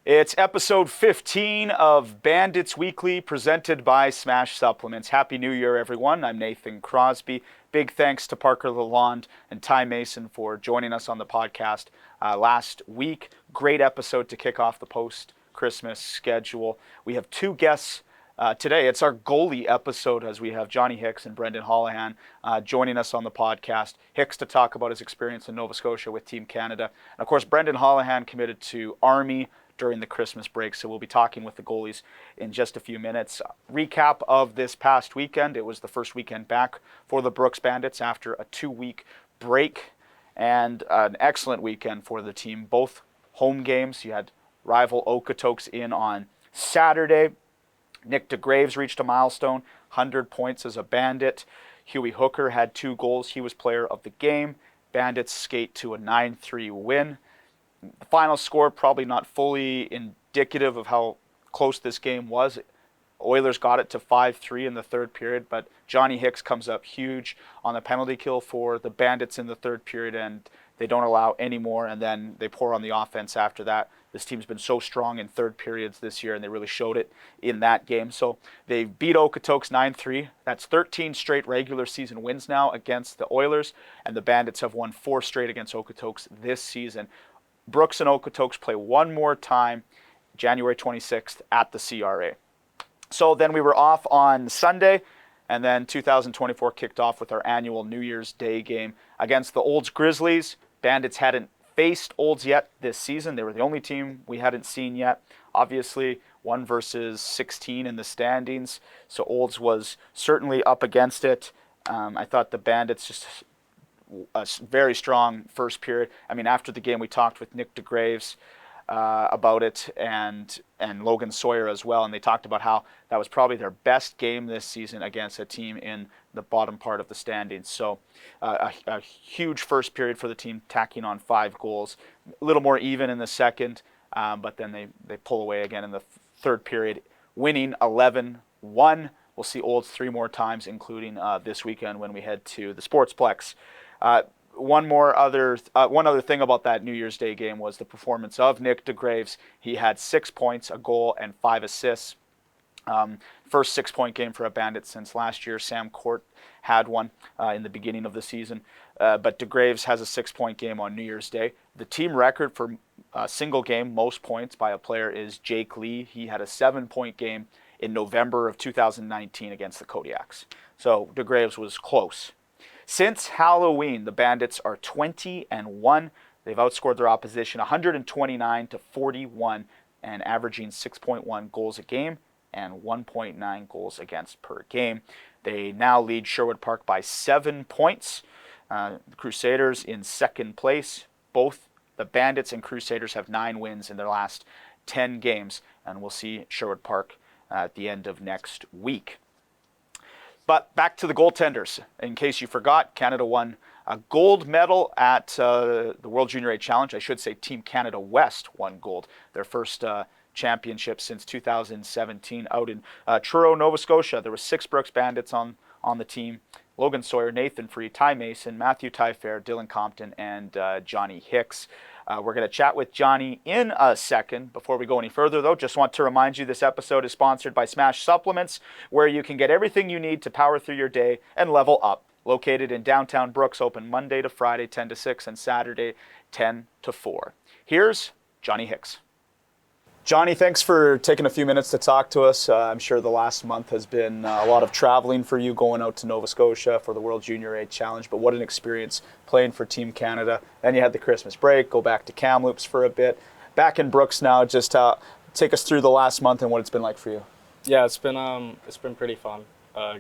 It's episode 15 of Bandits Weekly, presented by Smash Supplements. Happy New Year, everyone. I'm Nathan Crosby. Big thanks to Parker Lalonde and Ty Mason for joining us on the podcast last week. Great episode to kick off the post-Christmas schedule. We have two guests today. It's our goalie episode, as we have Johnny Hicks and Brendan Holahan joining us on the podcast. Hicks to talk about his experience in Nova Scotia with Team Canada. And of course, Brendan Holahan committed to Army during the Christmas break, so we'll be talking with the goalies in just a few minutes. Recap of this past weekend. It was the first weekend back for the Brooks Bandits after a 2-week break, and an excellent weekend for the team. Both home games. You had rival Okotoks in on Saturday. Nick DeGraves reached a milestone, 100 points as a Bandit. Huey Hooker had 2 goals. He was player of the game. Bandits skate to a 9-3 win. The final score probably not fully indicative of how close this game was. Oilers got it to 5-3 in the third period, but Johnny Hicks comes up huge on the penalty kill for the Bandits in the third period, and they don't allow any more, and then they pour on the offense after that. This team's been so strong in third periods this year, and they really showed it in that game. So they beat Okotoks 9-3. That's 13 straight regular season wins now against the Oilers, and the Bandits have won 4 straight against Okotoks this season. Brooks and Okotoks play one more time, January 26th at the CRA. So then we were off on Sunday, and then 2024 kicked off with our annual New Year's Day game against the Olds Grizzlies. Bandits hadn't faced Olds yet this season. They were the only team we hadn't seen yet. Obviously, 1 versus 16 in the standings, so Olds was certainly up against it. I thought the Bandits just a very strong first period. I mean, after the game, we talked with Nick DeGraves about it, and Logan Sawyer as well, and they talked about how that was probably their best game this season against a team in the bottom part of the standings. So a huge first period for the team, tacking on 5 goals. A little more even in the second, but then they pull away again in the third period, winning 11-1. We'll see Olds 3 more times, including this weekend when we head to the Sportsplex. One other thing about that New Year's Day game was the performance of Nick DeGraves. He had 6 points, a goal, and 5 assists. First 6-point game for a Bandit since last year. Sam Court had one in the beginning of the season. But DeGraves has a 6-point game on New Year's Day. The team record for a single game most points by a player is Jake Lee. He had a 7-point game in November of 2019 against the Kodiaks. So DeGraves was close. Since Halloween, the Bandits are 20-1. They've outscored their opposition 129-41 and averaging 6.1 goals a game and 1.9 goals against per game. They now lead Sherwood Park by 7 points. The Crusaders in second place. Both the Bandits and Crusaders have 9 wins in their last 10 games, and we'll see Sherwood Park at the end of next week. But back to the goaltenders. In case you forgot, Canada won a gold medal at the World Junior A Challenge. I should say Team Canada West won gold, their first championship since 2017 out in Truro, Nova Scotia. There were 6 Brooks Bandits on the team. Logan Sawyer, Nathan Free, Ty Mason, Matthew Tyfair, Dylan Compton, and Johnny Hicks. We're going to chat with Johnny in a second. Before we go any further, though, just want to remind you this episode is sponsored by Smash Supplements, where you can get everything you need to power through your day and level up. Located in downtown Brooks, open Monday to Friday 10 to 6 and Saturday 10 to 4. Here's Johnny Hicks. Johnny, thanks for taking a few minutes to talk to us. I'm sure the last month has been a lot of traveling for you, going out to Nova Scotia for the World Junior A Challenge, but what an experience playing for Team Canada. Then you had the Christmas break, go back to Kamloops for a bit. Back in Brooks now, just take us through the last month and what it's been like for you. Yeah, it's been pretty fun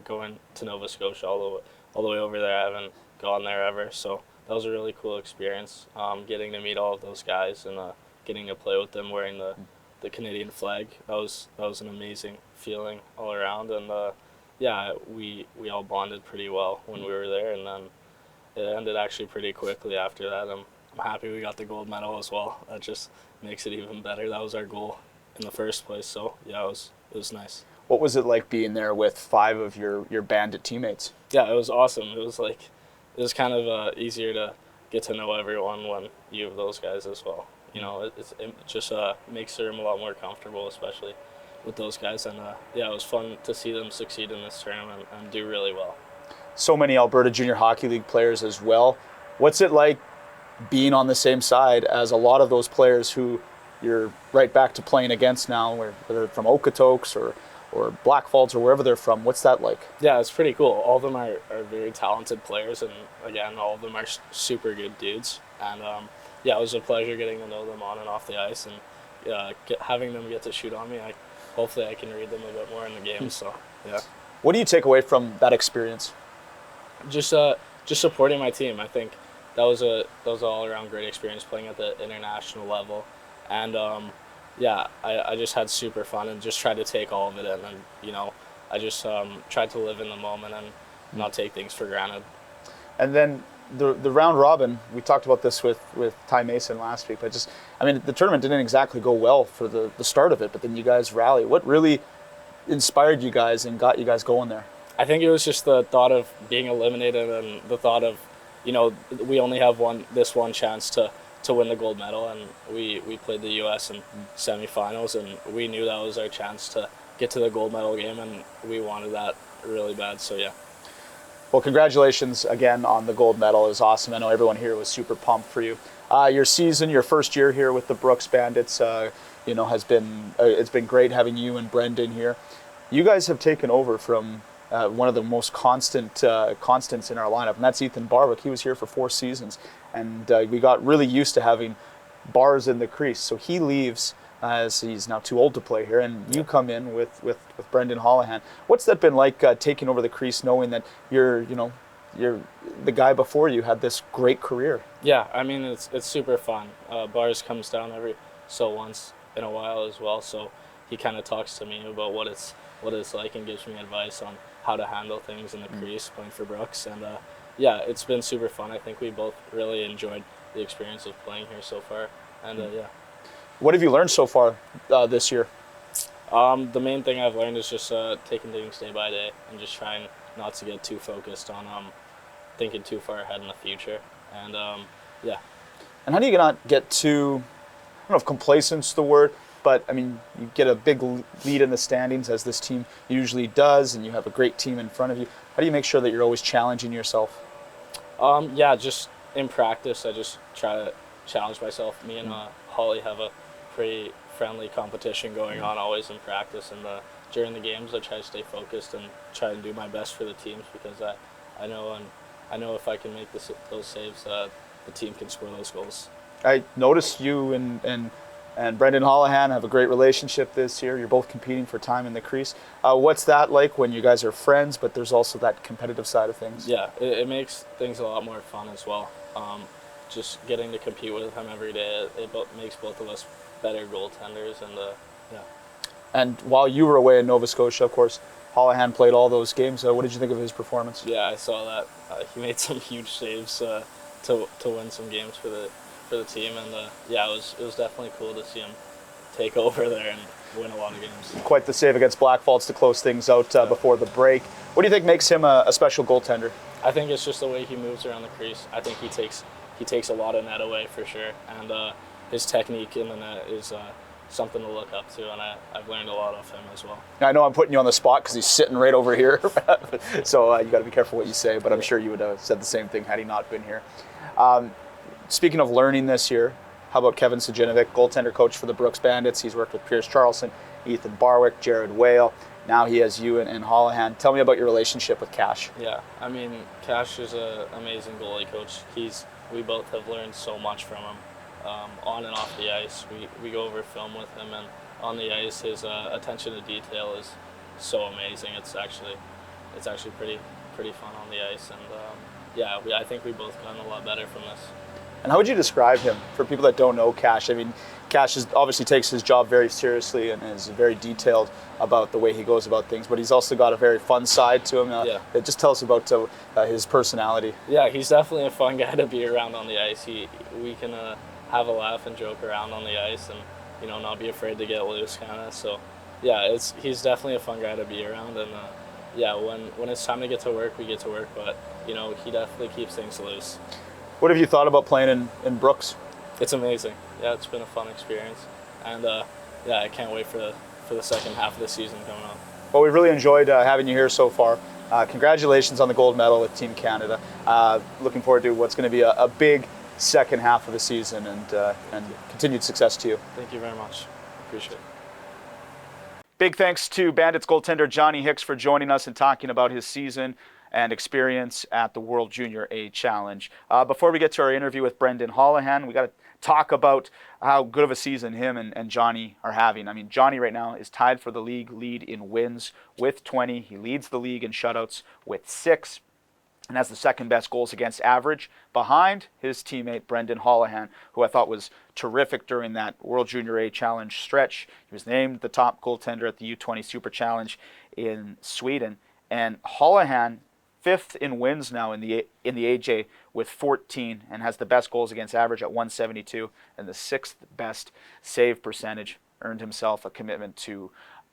going to Nova Scotia all the way over there. I haven't gone there ever, so that was a really cool experience. Getting to meet all of those guys and getting to play with them wearing the Canadian flag. That was an amazing feeling all around, and yeah, we all bonded pretty well when we were there, and then it ended actually pretty quickly after that. I'm happy we got the gold medal as well. That just makes it even better. That was our goal in the first place, so yeah, it was nice. What was it like being there with 5 of your Bandit teammates? Yeah, it was awesome. It was kind of easier to get to know everyone when you have those guys as well. You know, it just makes the room a lot more comfortable, especially with those guys. And yeah, it was fun to see them succeed in this tournament and do really well. So many Alberta Junior Hockey League players as well. What's it like being on the same side as a lot of those players who you're right back to playing against now, whether they're from Okotoks or Blackfalds or wherever they're from? What's that like? Yeah, it's pretty cool. All of them are very talented players, and again, all of them are super good dudes. And yeah, it was a pleasure getting to know them on and off the ice, and having them get to shoot on me. Hopefully I can read them a bit more in the game. So yeah. What do you take away from that experience? Just supporting my team. I think that was an all around great experience playing at the international level, and yeah, I just had super fun and just tried to take all of it in, and you know, I just tried to live in the moment and not take things for granted. And then the round robin, we talked about this with Ty Mason last week, but the tournament didn't exactly go well for the start of it, but then you guys rally. What really inspired you guys and got you guys going there? I think it was just the thought of being eliminated and the thought of, you know, we only have this one chance to win the gold medal, and we played the U.S. in semifinals, and we knew that was our chance to get to the gold medal game, and we wanted that really bad. So yeah. Well, congratulations again on the gold medal. It was awesome. I know everyone here was super pumped for you. Your season, your first year here with the Brooks Bandits, has been it's been great having you and Brendan here. You guys have taken over from one of the most constants in our lineup, and that's Ethan Barwick. He was here for 4 seasons, and we got really used to having bars in the crease. So he leaves as he's now too old to play here, and you come in with Brendan Holahan. What's that been like, taking over the crease, knowing that you're the guy before you had this great career? Yeah, I mean, it's super fun. Bars comes down every so once in a while as well, so he kind of talks to me about what it's like and gives me advice on how to handle things in the crease playing for Brooks. And yeah, it's been super fun. I think we both really enjoyed the experience of playing here so far. And yeah. What have you learned so far this year? The main thing I've learned is just taking things day by day and just trying not to get too focused on thinking too far ahead in the future. And yeah. And how do you not get too, I don't know if complacent's the word, but I mean, you get a big lead in the standings, as this team usually does, and you have a great team in front of you. How do you make sure that you're always challenging yourself? Yeah, just in practice, I just try to challenge myself. Me and Holly have a pretty friendly competition going on always in practice, and during the games I try to stay focused and try to do my best for the teams, because I know if I can make those saves, the team can score those goals. I noticed you and Brendan Holahan have a great relationship this year. You're both competing for time in the crease. What's that like when you guys are friends, but there's also that competitive side of things? Yeah, it makes things a lot more fun as well. Just getting to compete with him every day, it makes both of us better goaltenders, and yeah. And while you were away in Nova Scotia, of course, Holahan played all those games. What did you think of his performance? Yeah, I saw that. He made some huge saves to win some games for the team, and yeah, it was definitely cool to see him take over there and win a lot of games. Quite the save against Blackfalds to close things out before the break. What do you think makes him a special goaltender? I think it's just the way he moves around the crease. I think he takes a lot of net away for sure, and his technique in the net is something to look up to, and I've learned a lot of him as well. I know I'm putting you on the spot because he's sitting right over here, so you got to be careful what you say, but I'm sure you would have said the same thing had he not been here. Speaking of learning this year, how about Kevin Sajinovic, goaltender coach for the Brooks Bandits? He's worked with Pierce Charlson, Ethan Barwick, Jared Whale. Now he has you and Holahan. Tell me about your relationship with Cash. Yeah, I mean, Cash is an amazing goalie coach. We both have learned so much from him, on and off the ice. We go over film with him, and on the ice, his attention to detail is so amazing. It's actually pretty fun on the ice, and yeah, I think we both gotten a lot better from this. And how would you describe him for people that don't know Cash? I mean, Cash obviously takes his job very seriously and is very detailed about the way he goes about things, but he's also got a very fun side to him. Yeah. Just tell us about his personality. Yeah, he's definitely a fun guy to be around on the ice. We can have a laugh and joke around on the ice, and not be afraid to get loose, kind of. So yeah, he's definitely a fun guy to be around, and yeah, when it's time to get to work, we get to work, but he definitely keeps things loose. What have you thought about playing in Brooks? It's amazing. Yeah, it's been a fun experience, and yeah, I can't wait for the second half of the season coming up. Well, we've really enjoyed having you here so far. Congratulations on the gold medal with Team Canada. Looking forward to what's going to be a big second half of the season, and continued success to you. Thank you very much. Appreciate it. Big thanks to Bandits goaltender Johnny Hicks for joining us and talking about his season and experience at the World Junior A Challenge. Before we get to our interview with Brendan Holahan, we got to talk about how good of a season him and Johnny are having. I mean, Johnny right now is tied for the league lead in wins with 20. He leads the league in shutouts with 6 and has the second best goals against average behind his teammate Brendan Holahan, who I thought was terrific during that World Junior A Challenge stretch. He was named the top goaltender at the U20 Super Challenge in Sweden. And Holahan, 5th in wins now in the AJ with 14, and has the best goals against average at 172 and the 6th best save percentage. Earned himself a commitment to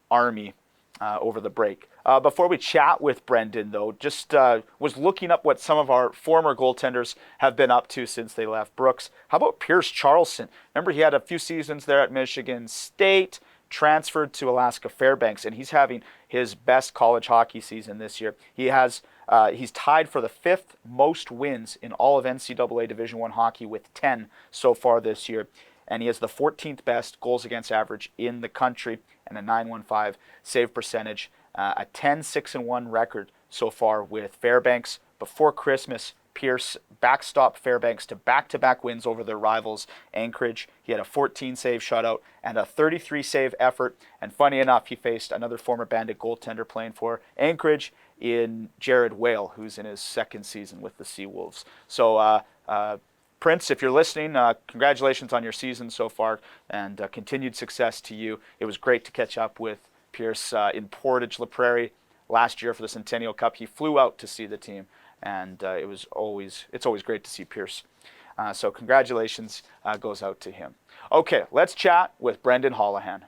Army over the break. Before we chat with Brendan, though, just was looking up what some of our former goaltenders have been up to since they left Brooks. How about Pierce Charlson? Remember, he had a few seasons there at Michigan State, transferred to Alaska Fairbanks, and he's having his best college hockey season this year. He's tied for the 5th most wins in all of NCAA Division I hockey with 10 so far this year. And he has the 14th best goals against average in the country and a .915 save percentage, a 10-6-1 record so far with Fairbanks. Before Christmas, Pierce backstopped Fairbanks to back-to-back wins over their rivals, Anchorage. He had a 14-save shutout and a 33-save effort. And funny enough, he faced another former Bandit goaltender playing for Anchorage in Jared Whale, who's in his 2nd season with the Seawolves. So, Prince, if you're listening, congratulations on your season so far, and continued success to you. It was great to catch up with Pierce in Portage La Prairie last year for the Centennial Cup. He flew out to see the team, and it's always great to see Pierce. So congratulations goes out to him. Okay, let's chat with Brendan Holahan.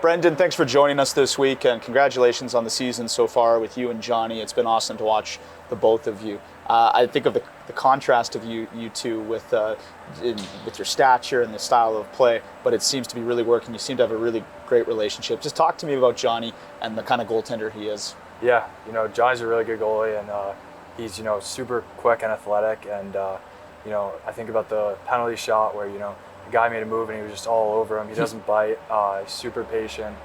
Brendan, thanks for joining us this week, and congratulations on the season so far with you and Johnny. It's been awesome to watch the both of you. I think of the contrast of you two with your stature and the style of play, but it seems to be really working. You seem to have a really great relationship. Just talk to me about Johnny and the kind of goaltender he is. Yeah, Johnny's a really good goalie, and he's super quick and athletic. And I think about the penalty shot where the guy made a move and he was just all over him. He doesn't bite. He's super patient.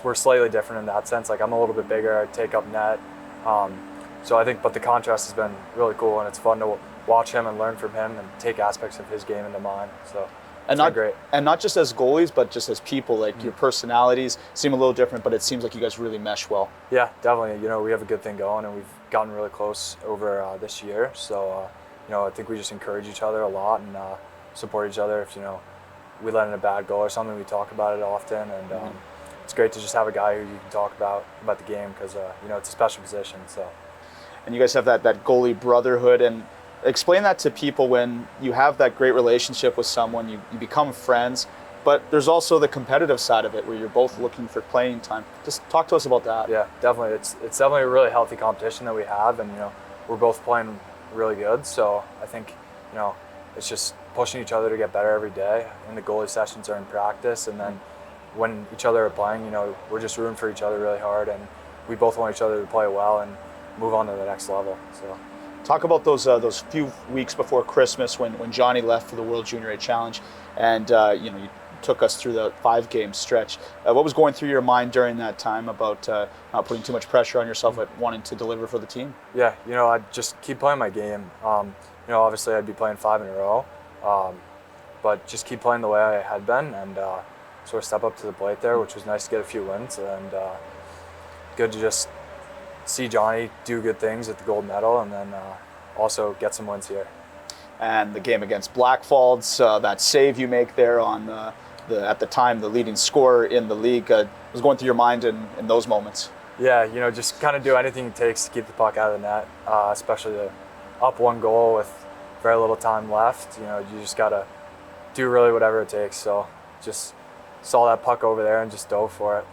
We're slightly different in that sense. Like, I'm a little bit bigger. I take up net. So I think, but the contrast has been really cool, and it's fun to watch him and learn from him and take aspects of his game into mine. So it's been great. And not just as goalies, but just as people. Like, your personalities seem a little different, but it seems like you guys really mesh well. Yeah, definitely. We have a good thing going, and we've gotten really close over this year. So I think we just encourage each other a lot and support each other. If we let in a bad goal or something, we talk about it often, and it's great to just have a guy who you can talk about the game, because it's a special position. So. And you guys have that goalie brotherhood, and explain that to people. When you have that great relationship with someone, you become friends, but there's also the competitive side of it where you're both looking for playing time. Just talk to us about that. Yeah, definitely. It's definitely a really healthy competition that we have, and we're both playing really good. So I think it's just pushing each other to get better every day. And the goalie sessions are in practice, and then when each other are playing, we're just rooting for each other really hard, and we both want each other to play well and move on to the next level. So, talk about those few weeks before Christmas when Johnny left for the World Junior A Challenge, and you took us through the 5-game stretch. What was going through your mind during that time about not putting too much pressure on yourself, but wanting to deliver for the team? Yeah, I'd just keep playing my game. Obviously I'd be playing 5 in a row, but just keep playing the way I had been, and sort of step up to the plate there, which was nice to get a few wins, and good to just see Johnny do good things at the gold medal, and then also get some wins here. And the game against Blackfalds, that save you make there on at the time the leading scorer in the league, was going through your mind in those moments? Yeah, just kind of do anything it takes to keep the puck out of the net, especially the up 1 goal with very little time left. You just got to do really whatever it takes. So just saw that puck over there and just dove for it.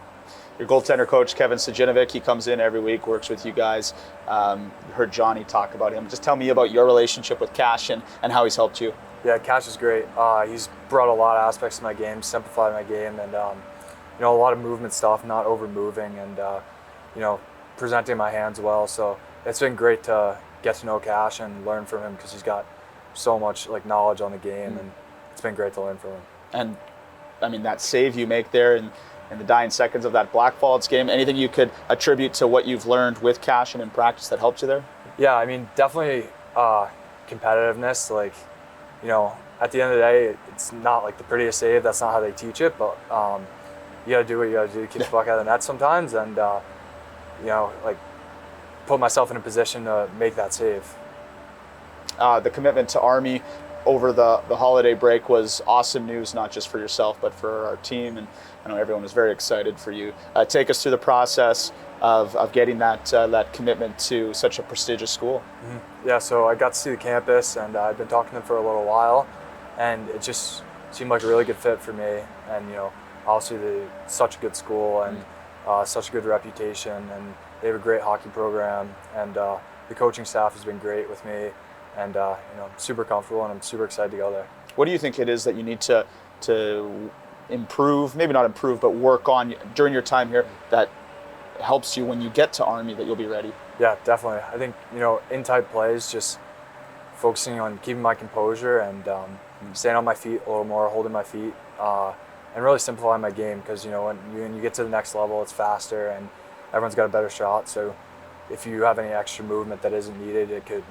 Your goaltender coach, Kevin Sajinovic, he comes in every week, works with you guys. You heard Johnny talk about him. Just tell me about your relationship with Cash and how he's helped you. Yeah, Cash is great. He's brought a lot of aspects to my game, simplified my game, and a lot of movement stuff, not over moving, and presenting my hands well. So it's been great to get to know Cash and learn from him because he's got so much knowledge on the game, and it's been great to learn from him. And I mean, that save you make there in the dying seconds of that Blackfalds game, anything you could attribute to what you've learned with Cash and in practice that helped you there? Yeah, I mean, definitely competitiveness. At the end of the day, it's not the prettiest save. That's not how they teach it, but you got to do what you got to do to keep the puck out of the net sometimes, and put myself in a position to make that save. The commitment to Army over the holiday break was awesome news, not just for yourself, but for our team, and I know everyone was very excited for you. Take us through the process of getting that commitment to such a prestigious school. Mm-hmm. Yeah, so I got to see the campus, and I've been talking to them for a little while, and it just seemed like a really good fit for me. And obviously they're such a good school and such a good reputation, and they have a great hockey program, and the coaching staff has been great with me, and I'm super comfortable, and I'm super excited to go there. What do you think it is that you need to improve, maybe not improve, but work on during your time here that helps you when you get to Army that you'll be ready? Yeah, definitely. I think, in tight plays, just focusing on keeping my composure and staying on my feet a little more, holding my feet, and really simplifying my game, because, when you get to the next level, it's faster and everyone's got a better shot. So if you have any extra movement that isn't needed, it could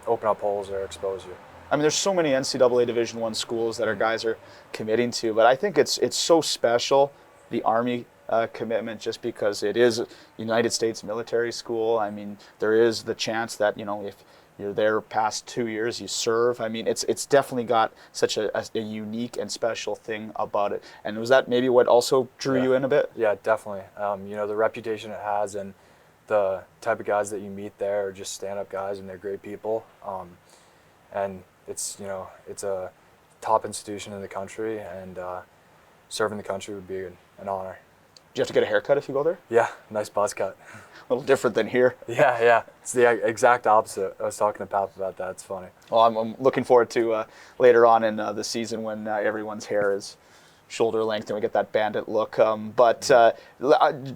open up holes or expose you. I mean, there's so many NCAA Division I schools that our guys are committing to, but I think it's so special, the Army commitment, just because it is a United States military school. I mean, there is the chance that, if you're there past 2 years, you serve. I mean, it's definitely got such a unique and special thing about it. And was that maybe what also drew you in a bit? Yeah, definitely. The reputation it has and the type of guys that you meet there are just stand-up guys, and they're great people. And it's a top institution in the country, and serving the country would be an honor. Do you have to get a haircut if you go there? Yeah, nice buzz cut. A little different than here. Yeah. It's the exact opposite. I was talking to Pap about that. It's funny. Well, I'm looking forward to later on in the season when everyone's hair is shoulder length and we get that bandit look. But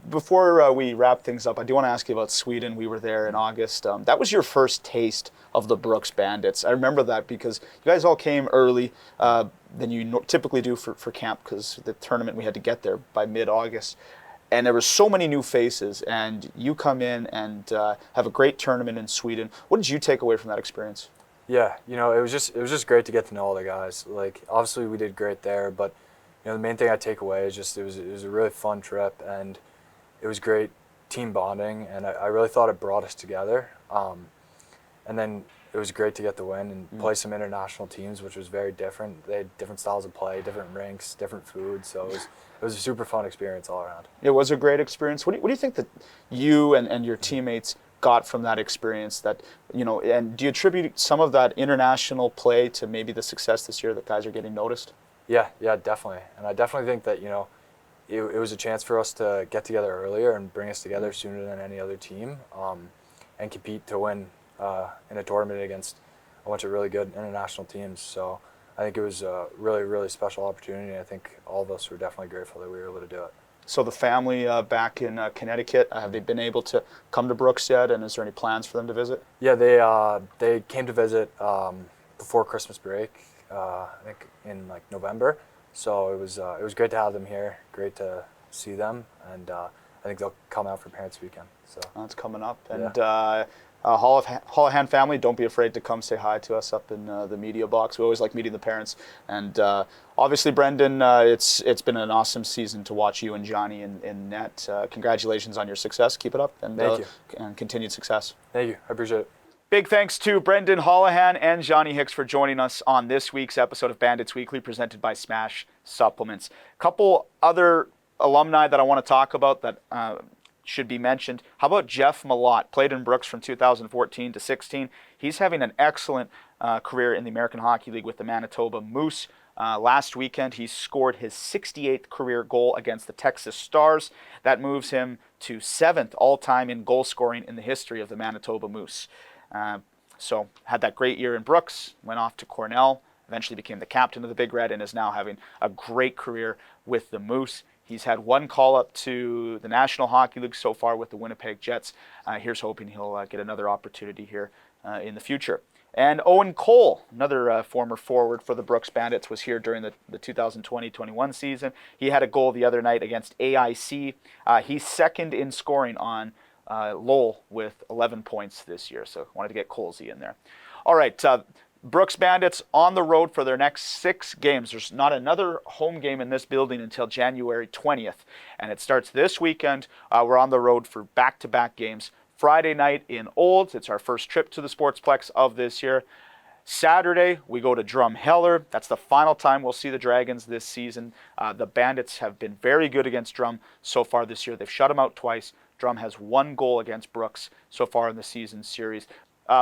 before we wrap things up, I do want to ask you about Sweden. We were there in August. That was your first taste of the Brooks Bandits. I remember that because you guys all came early than you typically do for camp, because the tournament we had to get there by mid-August. And there were so many new faces, and you come in and have a great tournament in Sweden. What did you take away from that experience? Yeah, it was just great to get to know all the guys. Obviously we did great there, but the main thing I take away is just it was a really fun trip, and it was great team bonding, and I really thought it brought us together. And then it was great to get the win and play some international teams, which was very different. They had different styles of play, different rinks, different food, so it was a super fun experience all around. It was a great experience. What do you think that you and your teammates got from that experience? And do you attribute some of that international play to maybe the success this year that guys are getting noticed? Yeah, definitely. And I definitely think that, it was a chance for us to get together earlier and bring us together sooner than any other team, and compete to win in a tournament against a bunch of really good international teams. So I think it was a really, really special opportunity. I think all of us were definitely grateful that we were able to do it. So the family back in Connecticut, have they been able to come to Brooks yet, and is there any plans for them to visit? Yeah, they came to visit before Christmas break, I think in November. So it was great to have them here, great to see them, and I think they'll come out for Parents Weekend. So that's coming up. Yeah. And Holahan family, don't be afraid to come say hi to us up in the media box. We always like meeting the parents. And obviously, Brendan, it's been an awesome season to watch you and Johnny in net. Congratulations on your success. Keep it up, and Thank you. And continued success. Thank you. I appreciate it. Big thanks to Brendan Holahan and Johnny Hicks for joining us on this week's episode of Bandits Weekly, presented by Smash Supplements. A couple other alumni that I want to talk about that should be mentioned. How about Jeff Malott? Played in Brooks from 2014 to 16. He's having an excellent career in the American Hockey League with the Manitoba Moose. Last weekend, he scored his 68th career goal against the Texas Stars. That moves him to 7th all-time in goal scoring in the history of the Manitoba Moose. So had that great year in Brooks, went off to Cornell, eventually became the captain of the Big Red, and is now having a great career with the Moose. He's had one call-up to the National Hockey League so far with the Winnipeg Jets. Here's hoping he'll get another opportunity here in the future. And Owen Cole, another former forward for the Brooks Bandits, was here during the 2020-21 season. He had a goal the other night against AIC. He's second in scoring on Lowell with 11 points this year, so wanted to get Colesy in there. All right, Brooks Bandits on the road for their next 6 games. There's not another home game in this building until January 20th, and it starts this weekend. We're on the road for back-to-back games. Friday night in Olds. It's our first trip to the Sportsplex of this year. Saturday, we go to Drumheller. That's the final time we'll see the Dragons this season. The Bandits have been very good against Drum so far this year. They've shut them out twice. Drum has 1 goal against Brooks so far in the season series.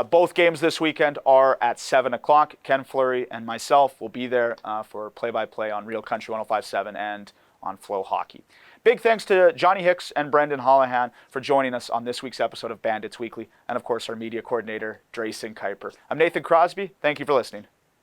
Both games this weekend are at 7 o'clock. Ken Fleury and myself will be there for play-by-play on Real Country 105.7 and on Flow Hockey. Big thanks to Johnny Hicks and Brendan Holahan for joining us on this week's episode of Bandits Weekly, and of course our media coordinator, Drayson Kuiper. I'm Nathan Crosby. Thank you for listening.